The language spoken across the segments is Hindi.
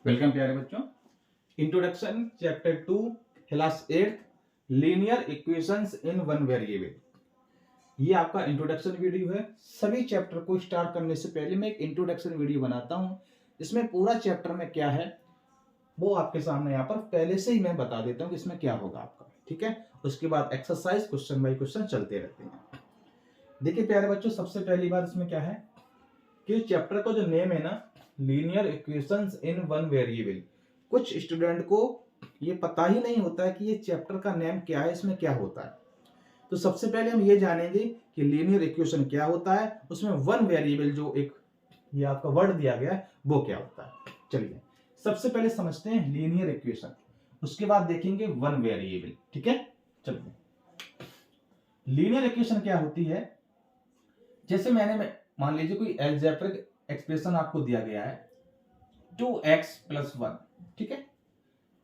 वेलकम प्यारे बच्चों। Introduction chapter 2 class 8 linear equations in one variable. ये आपका इंट्रोडक्शन वीडियो है। सभी चैप्टर को स्टार्ट करने से पहले मैं एक इंट्रोडक्शन वीडियो बनाता हूं, जिसमें पूरा चैप्टर में क्या है वो आपके सामने यहाँ पर पहले से ही मैं बता देता हूँ कि इसमें क्या होगा आपका। ठीक है, उसके बाद एक्सरसाइज क्वेश्चन बाय क्वेश्चन चलते रहते हैं। देखिए प्यारे बच्चों, सबसे पहली बात इसमें क्या है कि चैप्टर का जो नेम है ना, linear equations in one variable, कुछ स्टूडेंट को ये पता ही नहीं होता है कि ये चैप्टर का नेम क्या है, इसमें क्या होता है। तो सबसे पहले हम ये जानेंगे कि लीनियर इक्वेशन क्या होता है, उसमें वन वेरिएबल जो एक ये आपका वर्ड दिया गया है वो क्या होता है। चलिए सबसे पहले समझते हैं लीनियर इक्वेशन, उसके बाद देखेंगे वन वेरिएबल। ठीक है, चलिए लीनियर इक्वेशन क्या होती है। जैसे मैंने मान लीजिए कोई अलजेब्रिक एक्सप्रेशन आपको दिया गया है 2x प्लस 1। ठीक है,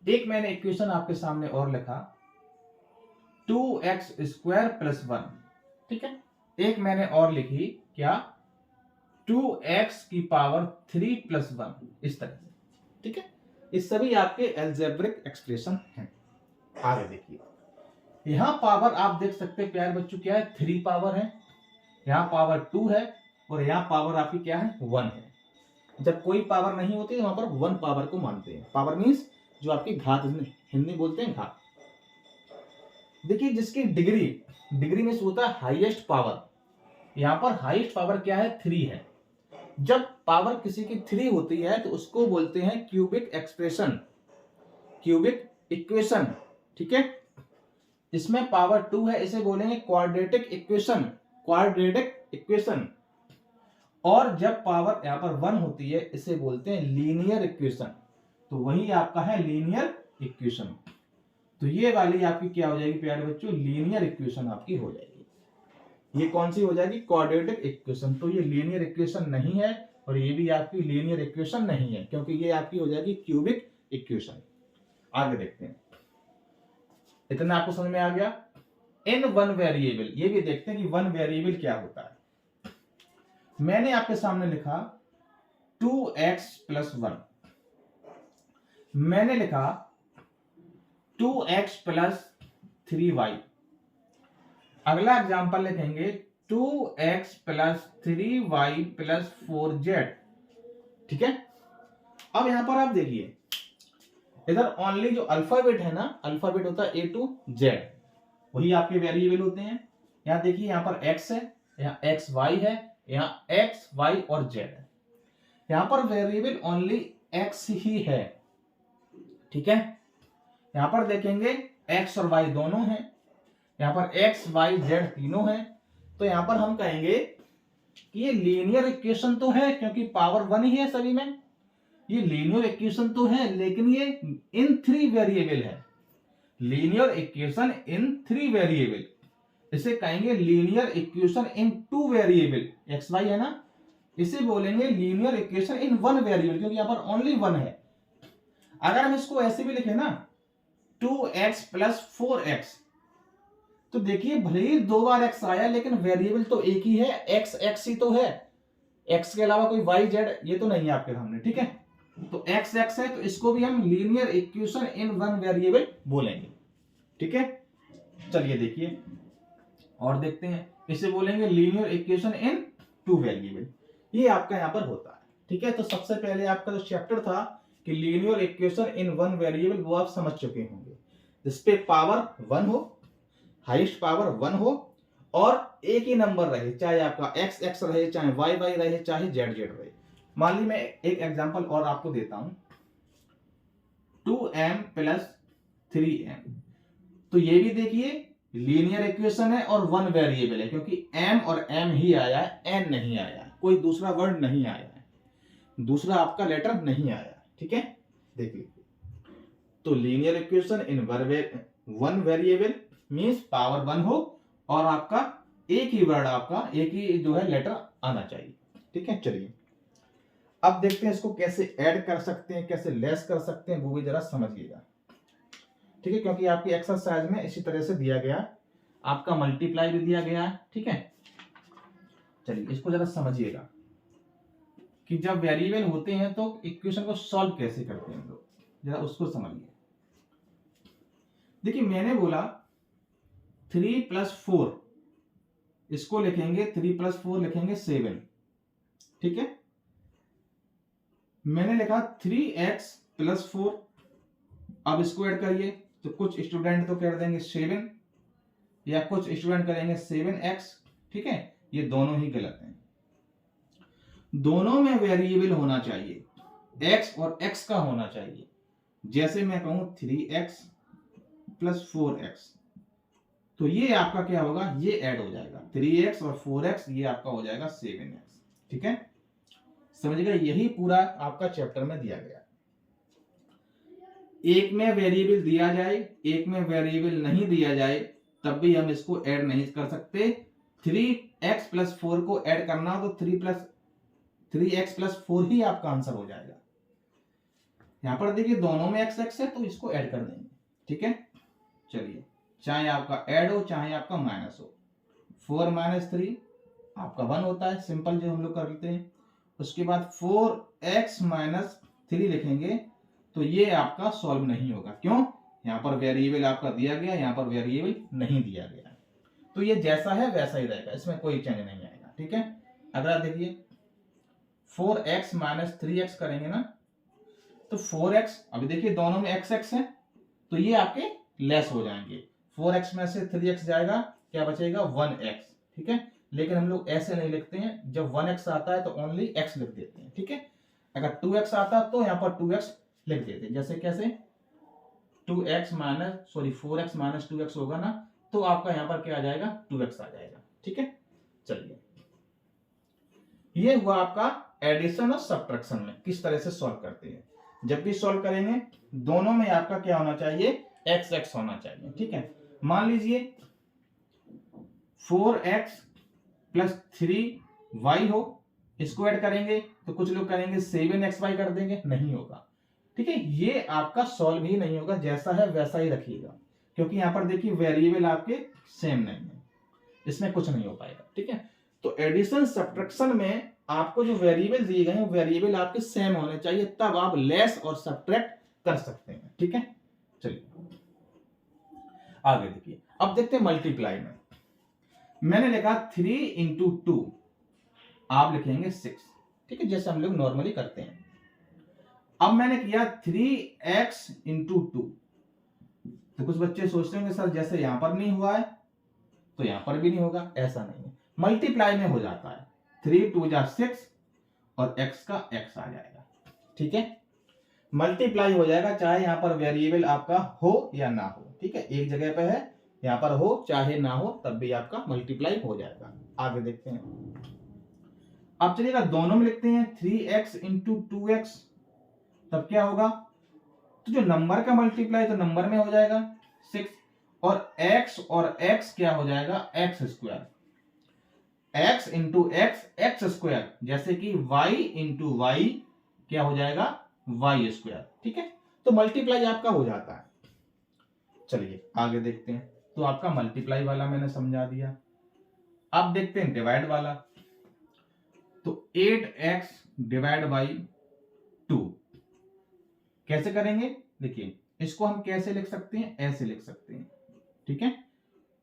एक मैंने इक्वेशन आपके सामने और लिखा 2x स्क्वायर प्लस 1। ठीक है, एक मैंने और लिखी क्या 2x की पावर 3 प्लस 1, इस तरह से। ठीक है, ये सभी आपके अलजेब्रिक एक्सप्रेशन हैं। आगे देखिए, यहां पावर आप देख सकते हैं प्यारे बच्चों क्या है, 3 पावर है, यहां पावर 2 है और यहां पावर आपकी क्या है 1 है। जब कोई पावर नहीं होती तो वहां पर 1 पावर को मानते हैं। पावर मींस जो आपकी घात, हिंदी बोलते हैं घात। देखिए जिसकी डिग्री में होता है हाईएस्ट पावर, यहां पर हाईएस्ट पावर क्या है 3 है। जब पावर किसी की 3 होती है तो उसको बोलते हैं क्यूबिक एक्सप्रेशन, क्यूबिक इक्वेशन। ठीक है, इसमें पावर 2 है, इसे बोलेंगे क्वाड्रेटिक इक्वेशन, क्वाड्रेटिक इक्वेशन। और जब पावर यहां पर 1 होती है इसे बोलते हैं लीनियर इक्वेशन। तो वही आपका है लीनियर इक्वेशन। तो ये वाली आपकी क्या हो जाएगी प्यारे बच्चों, लीनियर इक्वेशन आपकी हो जाएगी। ये कौन सी हो जाएगी, क्वाड्रेटिक इक्वेशन। तो ये लीनियर इक्वेशन नहीं है और ये भी आपकी लीनियर इक्वेशन नहीं है, क्योंकि ये आपकी हो जाएगी क्यूबिक इक्वेशन। आगे देखते हैं, इतना आपको समझ में आ गया। इन वन वेरिएबल, ये भी देखते हैं कि वन वेरिएबल क्या होता है। मैंने आपके सामने लिखा 2x प्लस 1, मैंने लिखा 2x प्लस 3y। अगला एग्जांपल लिखेंगे 2x plus 3y plus 4z। ठीक है, अब यहां पर आप देखिए इधर ओनली जो अल्फाबेट है ना, अल्फाबेट होता है A to Z, वही आपके वेरिएबल होते हैं। यहां देखिए यहां पर x है, यहां xy है, यहां x y और z है। यहां पर वेरिएबल ओनली x ही है। ठीक है, यहां पर देखेंगे x और y दोनों हैं, यहां पर x y z तीनों हैं। तो यहां पर हम कहेंगे कि ये लीनियर इक्वेशन तो है, क्योंकि पावर 1 ही है सभी में। ये लीनियर इक्वेशन तो है, लेकिन ये इन 3 वेरिएबल है। लीनियर इक्वेशन इन 3 वेरिएबल, इसे कहेंगे linear equation in 2 variable, X Y है ना, इसे बोलेंगे लीनियर इक्वेशन इन 1 वेरिएबल, क्योंकि यहां पर ओनली 1 है। अगर हम इसको ऐसे भी लिखे ना 2x प्लस 4x, तो देखिए भले ही 2 बार x आया लेकिन वेरिएबल तो एक ही है, x x ही तो है, x के अलावा कोई y z ये तो नहीं है आपके सामने। ठीक है, तो x x है, तो इसको भी हम लीनियर इक्वेशन इन 1 वेरिएबल बोलेंगे। ठीक है, चलिए देखिए और देखते हैं, इसे बोलेंगे लीनियर इक्वेशन इन 2 वेरिएबल। ये आपका यहां पर होता है। ठीक है, तो सबसे पहले आपका जो चैप्टर था कि लीनियर इक्वेशन इन 1 वेरिएबल, वो आप समझ चुके होंगे, जिसपे पावर 1 हो, हाईएस्ट पावर 1 हो और एक ही नंबर रहे, चाहे आपका x x रहे, चाहे y y रहे, चाहे z z रहे। मान ली मैं एक एग्जांपल और आपको देता हूं 2m प्लस 3m। तो ये भी देखिए लीनियर इक्वेशन है और 1 वेरिएबल है, क्योंकि m और m ही आया है, n नहीं आया है, कोई दूसरा वर्ड नहीं आया है, दूसरा आपका लेटर नहीं आया है। ठीक है, देख लीजिए, तो लीनियर इक्वेशन इन 1 वेरिएबल मींस पावर 1 हो और आपका एक ही वर्ड, आपका एक ही जो है लेटर आना चाहिए। ठीक है, चलिए अब देखते हैं इसको कैसे ऐड कर सकते हैं, कैसे लेस कर सकते हैं, वो भी जरा समझिएगा। ठीक है, क्योंकि आपकी एक्सरसाइज में इसी तरह से दिया गया, आपका मल्टीप्लाई भी दिया गया है। ठीक है, चलिए इसको जरा समझिएगा कि जब वेरिएबल होते हैं तो इक्वेशन को सॉल्व कैसे करते हैं हम लोग, जरा उसको समझिए। देखिए मैंने बोला 3 + 4, इसको लिखेंगे 3 + 4 लिखेंगे 7, ठीक है। मैंने लिखा 3x + 4, अब इसको ऐड करिए तो कुछ स्टूडेंट तो कर देंगे 7 या कुछ स्टूडेंट करेंगे 7x, ठीक है। ये दोनों ही गलत हैं, दोनों में वेरिएबल होना चाहिए, x और x का होना चाहिए। जैसे मैं कहूं 3x + 4x, तो ये आपका क्या होगा, ये ऐड हो जाएगा 3x और 4x, ये आपका हो जाएगा 7x, ठीक है। समझिएगा, यही पूरा आपका चैप्टर में दिया गया। एक में वेरिएबल दिया जाए, एक में वेरिएबल नहीं दिया जाए, तब भी हम इसको ऐड नहीं कर सकते। 3x + 4 को ऐड करना हो तो 3x + 4 ही आपका आंसर हो जाएगा। यहां पर देखिए दोनों में x है तो इसको ऐड कर देंगे, ठीक है। चलिए, चाहे आपका ऐड हो चाहे आपका माइनस हो, 4 - 3 आपका 1 होता है, सिंपल जो हम लोग करते हैं। उसके बाद 4x - 3 लिखेंगे तो ये आपका सॉल्व नहीं होगा, क्यों, यहां पर वेरिएबल आपका दिया गया, यहां पर वेरिएबल नहीं दिया गया, तो ये जैसा है वैसा ही रहेगा, इसमें कोई चेंज नहीं आएगा, ठीक है। अगला देखिए 4x - 3x करेंगे ना, तो 4x, अभी देखिए दोनों में x है तो ये आपके लेस हो जाएंगे, 4x में से 3x जाएगा, क्या बचेगा 1x, ठीक है। लेकिन हम लोग ऐसे नहीं लिखते हैं, जब 1x आता है तो ओनली x लिख देते हैं, ठीक है। अगर 2x आता तो यहाँ पर 2x लिख देते हैं, जैसे कैसे 4x - 2x होगा ना, तो आपका यहाँ पर क्या आ जाएगा 2x आ जाएगा, ठीक है। चलिए, ये हुआ आपका एडिशन और सब्ट्रैक्शन में किस तरह से सॉल्व करते हैं। जब भी सॉल्व करेंगे दोनों में आपका क्या होना चाहिए, x होना चाहिए, ठीक है। मान लीजिए 4x + 3y हो, इसको ऐड करेंगे तो कुछ लोग करेंगे 7xy कर देंगे, नहीं होगा, ठीक है। ये आपका सॉल्व ही नहीं होगा, जैसा है वैसा ही रखिएगा, क्योंकि यहां पर देखिए वेरिएबल आपके सेम नहीं है, इसमें कुछ नहीं हो पाएगा, ठीक है। तो एडिशन सब्ट्रैक्शन में आपको जो वेरिएबल दिए गए हैं वेरिएबल आपके सेम होने चाहिए, तब आप लेस और सब्ट्रैक्ट कर सकते हैं, ठीक है। चलिए आगे देखिए, अब देखते हैं मल्टीप्लाई में। मैंने लिखा 3 × 2, आप लिखेंगे 6, ठीक है, जैसे हम लोग नॉर्मली करते हैं। अब मैंने किया 3x × 2, तो कुछ बच्चे सोचते होंगे सर जैसे यहां पर नहीं हुआ है तो यहां पर भी नहीं होगा, ऐसा नहीं है, मल्टीप्लाई में हो जाता है, 3 × 2 = 6 और x का x आ जाएगा, ठीक है। मल्टीप्लाई हो जाएगा, चाहे यहां पर वेरिएबल आपका हो या ना हो, ठीक है। एक जगह पे है, यहां पर हो चाहे ना हो तब भी आपका मल्टीप्लाई हो जाएगा। आगे देखते हैं, अब चलिएगा दोनों में लिखते हैं 3x × 2x, तब क्या होगा, तो जो नंबर का मल्टीप्लाई तो नंबर में हो जाएगा 6, और x क्या हो जाएगा x², x × x² जैसे कि y × y क्या हो जाएगा y², ठीक है। तो मल्टीप्लाई आपका हो जाता है। चलिए आगे देखते हैं, तो आपका मल्टीप्लाई वाला मैंने समझा दिया। अब देखते हैं डिवाइड वाला, तो 8x / 2 कैसे करेंगे, देखिए इसको हम कैसे लिख सकते हैं, ऐसे लिख सकते हैं, ठीक है।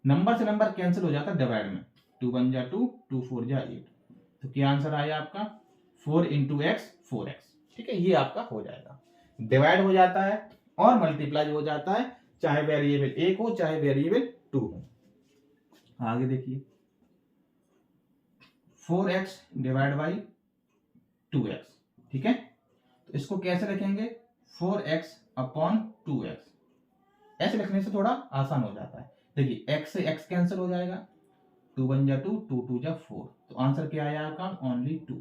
नंबर से नंबर कैंसिल हो जाता है डिवाइड में, 2 × 1 = 2, 2 × 4 = 8, तो क्या आंसर आया आपका 4 × x 4x, ठीक है। ये आपका हो जाएगा, डिवाइड हो जाता है और मल्टीप्लाई हो जाता है, चाहे वेरिएबल 1 हो चाहे वेरिएबल 2 हो। आगे देखिए 4x / 2x, ठीक है। तो इसको कैसे लिखेंगे 4x / 2x, ऐसे लिखने से थोड़ा आसान हो जाता है। देखिए x से x कैंसिल हो जाएगा, 2 × 1 = 2, 2 × 2 = 4, तो आंसर क्या आया आपका ओनली 2,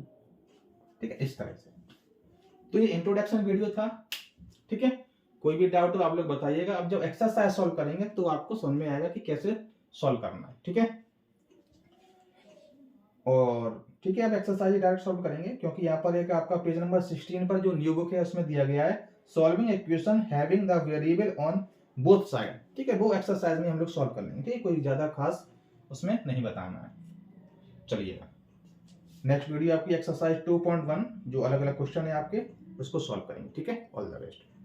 ठीक है। इस तरह से, तो ये इंट्रोडक्शन वीडियो था, ठीक है। कोई भी डाउट हो आप लोग बताइएगा। अब जब एक्सरसाइज सॉल्व करेंगे तो आपको समझ में आएगा कि कैसे सॉल्व करना है, ठीक है। और ठीक है, अब एक्सरसाइज डायरेक्ट सॉल्व करेंगे, क्योंकि यहाँ पर एक आपका पेज नंबर 16 पर जो न्यू बुक है उसमें दिया गया है solving equation having the variable on both side, ठीक है। वो एक्सरसाइज में हम लोग सॉल्व कर लेंगे, ठीक है, कोई ज्यादा खास उसमें नहीं बताना है। चलिएगा नेक्स्ट वीडियो आपकी एक्सरसाइज 2.1 जो अलग अलग क्वेश्चन है आपके उसको सॉल्व करेंगे। ठीक है, ऑल द बेस्ट।